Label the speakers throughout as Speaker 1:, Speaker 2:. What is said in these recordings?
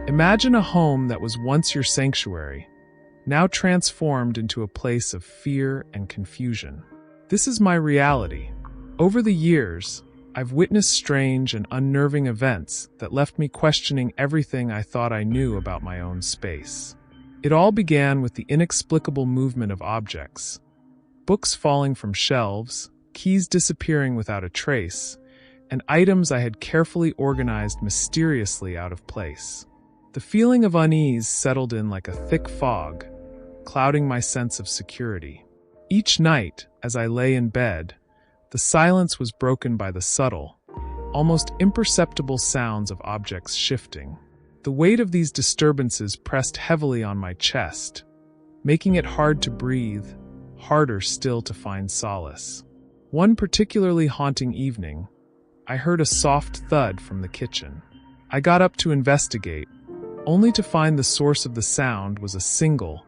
Speaker 1: Imagine a home that was once your sanctuary, now transformed into a place of fear and confusion. This is my reality. Over the years, I've witnessed strange and unnerving events that left me questioning everything I thought I knew about my own space. It all began with the inexplicable movement of objects. Books falling from shelves, keys disappearing without a trace, and items I had carefully organized mysteriously out of place. The feeling of unease settled in like a thick fog, clouding my sense of security. Each night, as I lay in bed, the silence was broken by the subtle, almost imperceptible sounds of objects shifting. The weight of these disturbances pressed heavily on my chest, making it hard to breathe, harder still to find solace. One particularly haunting evening, I heard a soft thud from the kitchen. I got up to investigate, only to find the source of the sound was a single,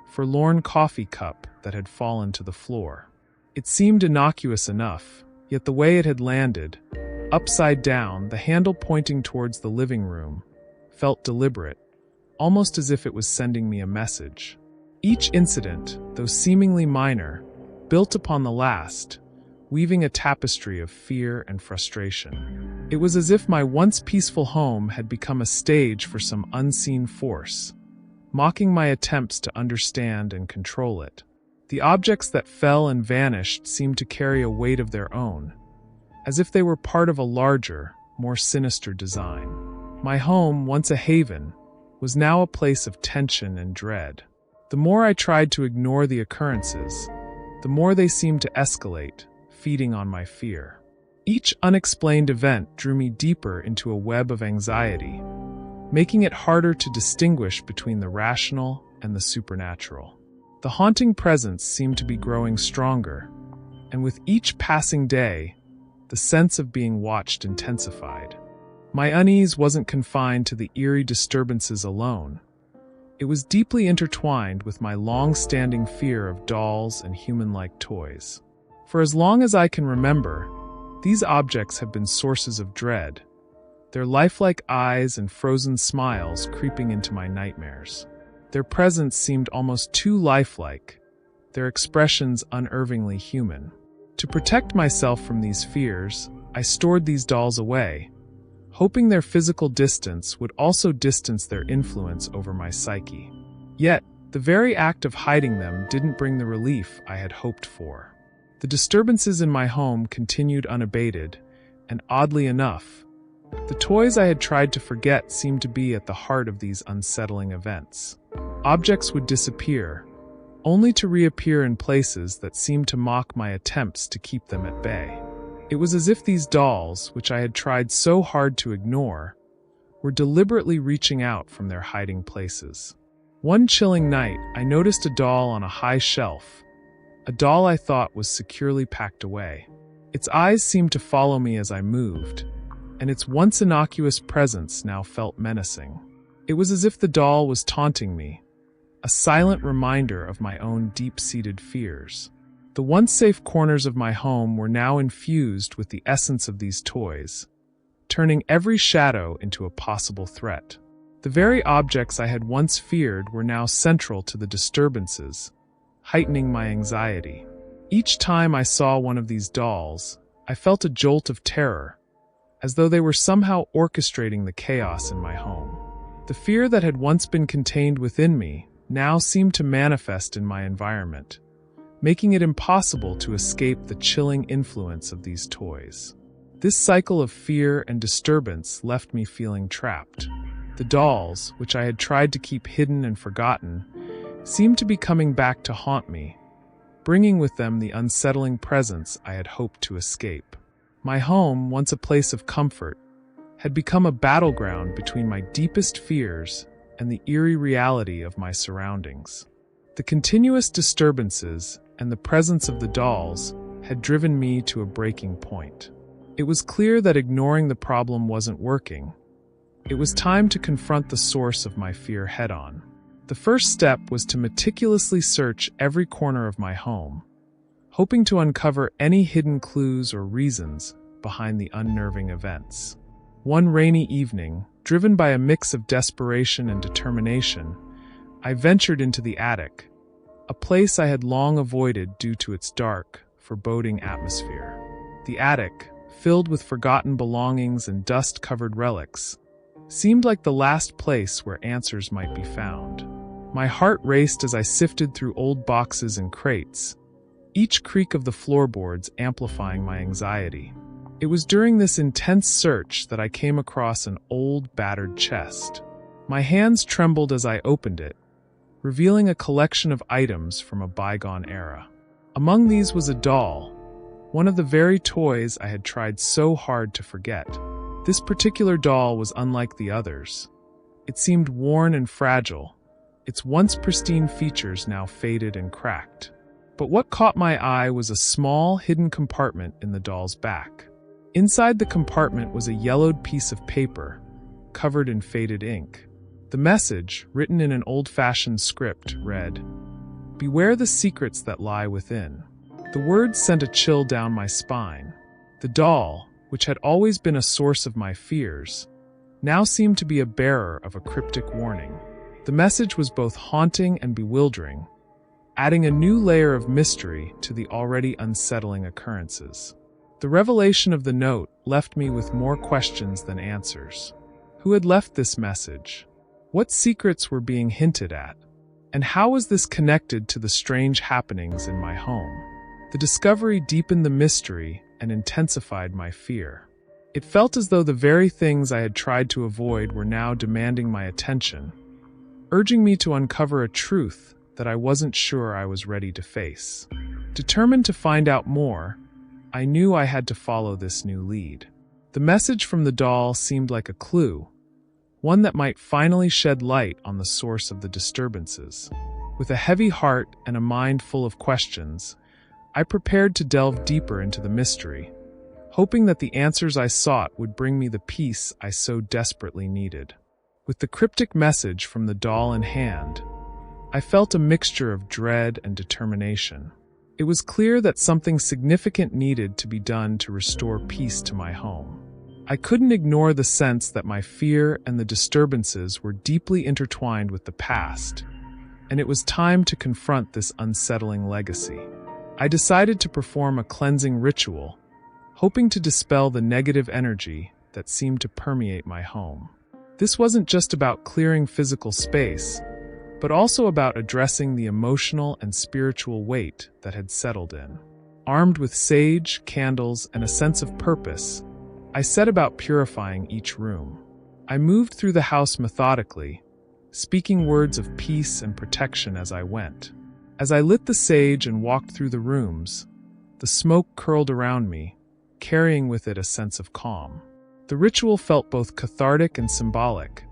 Speaker 1: forlorn coffee cup that had fallen to the floor. It seemed innocuous enough, yet the way it had landed, upside down, the handle pointing towards the living room, felt deliberate, almost as if it was sending me a message. Each incident, though seemingly minor, built upon the last, weaving a tapestry of fear and frustration. It was as if my once peaceful home had become a stage for some unseen force, mocking my attempts to understand and control it. The objects that fell and vanished seemed to carry a weight of their own, as if they were part of a larger, more sinister design. My home, once a haven, was now a place of tension and dread. The more I tried to ignore the occurrences, the more they seemed to escalate, feeding on my fear. Each unexplained event drew me deeper into a web of anxiety, making it harder to distinguish between the rational and the supernatural. The haunting presence seemed to be growing stronger, and with each passing day, the sense of being watched intensified. My unease wasn't confined to the eerie disturbances alone. It was deeply intertwined with my long-standing fear of dolls and human-like toys. For as long as I can remember, these objects have been sources of dread, their lifelike eyes and frozen smiles creeping into my nightmares. Their presence seemed almost too lifelike, their expressions unnervingly human. To protect myself from these fears, I stored these dolls away, hoping their physical distance would also distance their influence over my psyche. Yet, the very act of hiding them didn't bring the relief I had hoped for. The disturbances in my home continued unabated, and oddly enough, the toys I had tried to forget seemed to be at the heart of these unsettling events. Objects would disappear, only to reappear in places that seemed to mock my attempts to keep them at bay. It was as if these dolls, which I had tried so hard to ignore, were deliberately reaching out from their hiding places. One chilling night, I noticed a doll on a high shelf, a doll I thought was securely packed away. Its eyes seemed to follow me as I moved, and its once innocuous presence now felt menacing. It was as if the doll was taunting me, a silent reminder of my own deep-seated fears. The once safe corners of my home were now infused with the essence of these toys, turning every shadow into a possible threat. The very objects I had once feared were now central to the disturbances, heightening my anxiety. Each time I saw one of these dolls, I felt a jolt of terror, as though they were somehow orchestrating the chaos in my home. The fear that had once been contained within me now seemed to manifest in my environment, making it impossible to escape the chilling influence of these toys. This cycle of fear and disturbance left me feeling trapped. The dolls, which I had tried to keep hidden and forgotten, seemed to be coming back to haunt me, bringing with them the unsettling presence I had hoped to escape. My home, once a place of comfort, had become a battleground between my deepest fears and the eerie reality of my surroundings. The continuous disturbances and the presence of the dolls had driven me to a breaking point. It was clear that ignoring the problem wasn't working. It was time to confront the source of my fear head-on. The first step was to meticulously search every corner of my home, hoping to uncover any hidden clues or reasons behind the unnerving events. One rainy evening, Driven by a mix of desperation and determination, I ventured into the attic, a place I had long avoided due to its dark, foreboding atmosphere. The attic, filled with forgotten belongings and dust-covered relics, seemed like the last place where answers might be found. My heart raced as I sifted through old boxes and crates, each creak of the floorboards amplifying my anxiety. It was during this intense search that I came across an old, battered chest. My hands trembled as I opened it, revealing a collection of items from a bygone era. Among these was a doll, one of the very toys I had tried so hard to forget. This particular doll was unlike the others. It seemed worn and fragile, its once pristine features now faded and cracked. But what caught my eye was a small, hidden compartment in the doll's back. Inside the compartment was a yellowed piece of paper, covered in faded ink. The message, written in an old-fashioned script, read, "Beware the secrets that lie within." The words sent a chill down my spine. The doll, which had always been a source of my fears, now seemed to be a bearer of a cryptic warning. The message was both haunting and bewildering, adding a new layer of mystery to the already unsettling occurrences. The revelation of the note left me with more questions than answers. Who had left this message? What secrets were being hinted at? And how was this connected to the strange happenings in my home? The discovery deepened the mystery and intensified my fear. It felt as though the very things I had tried to avoid were now demanding my attention, urging me to uncover a truth that I wasn't sure I was ready to face. Determined to find out more, I knew I had to follow this new lead. The message from the doll seemed like a clue, one that might finally shed light on the source of the disturbances. With a heavy heart and a mind full of questions, I prepared to delve deeper into the mystery, hoping that the answers I sought would bring me the peace I so desperately needed. With the cryptic message from the doll in hand, I felt a mixture of dread and determination. It was clear that something significant needed to be done to restore peace to my home. I couldn't ignore the sense that my fear and the disturbances were deeply intertwined with the past, and it was time to confront this unsettling legacy. I decided to perform a cleansing ritual, hoping to dispel the negative energy that seemed to permeate my home. This wasn't just about clearing physical space, but also about addressing the emotional and spiritual weight that had settled in. Armed with sage, candles, and a sense of purpose, I set about purifying each room. I moved through the house methodically, speaking words of peace and protection as I went. As I lit the sage and walked through the rooms, the smoke curled around me, carrying with it a sense of calm. The ritual felt both cathartic and symbolic,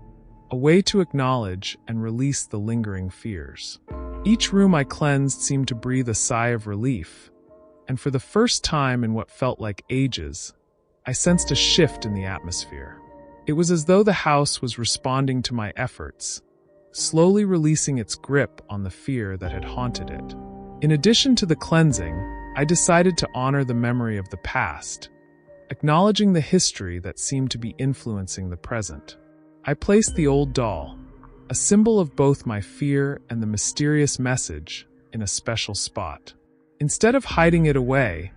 Speaker 1: a way to acknowledge and release the lingering fears. Each room I cleansed seemed to breathe a sigh of relief, and for the first time in what felt like ages, I sensed a shift in the atmosphere. It was as though the house was responding to my efforts, slowly releasing its grip on the fear that had haunted it. In addition to the cleansing, I decided to honor the memory of the past, acknowledging the history that seemed to be influencing the present. I placed the old doll, a symbol of both my fear and the mysterious message, in a special spot. Instead of hiding it away,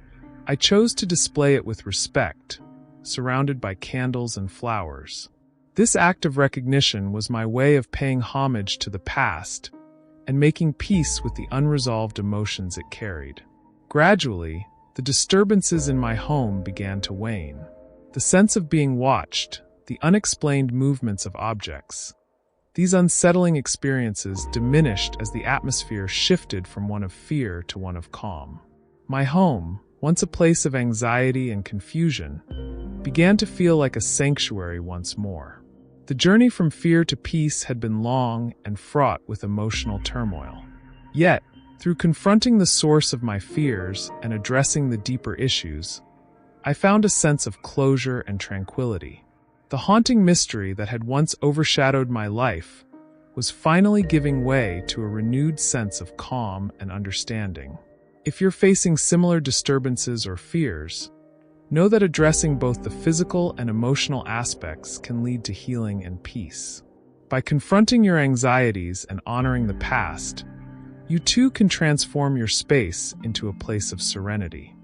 Speaker 1: I chose to display it with respect, surrounded by candles and flowers. This act of recognition was my way of paying homage to the past and making peace with the unresolved emotions it carried. Gradually, the disturbances in my home began to wane. The sense of being watched, the unexplained movements of objects. These unsettling experiences diminished as the atmosphere shifted from one of fear to one of calm. My home, once a place of anxiety and confusion, began to feel like a sanctuary once more. The journey from fear to peace had been long and fraught with emotional turmoil. Yet, through confronting the source of my fears and addressing the deeper issues, I found a sense of closure and tranquility. The haunting mystery that had once overshadowed my life was finally giving way to a renewed sense of calm and understanding. If you're facing similar disturbances or fears, Know that addressing both the physical and emotional aspects can lead to healing and peace. By confronting your anxieties and honoring the past, you too can transform your space into a place of serenity.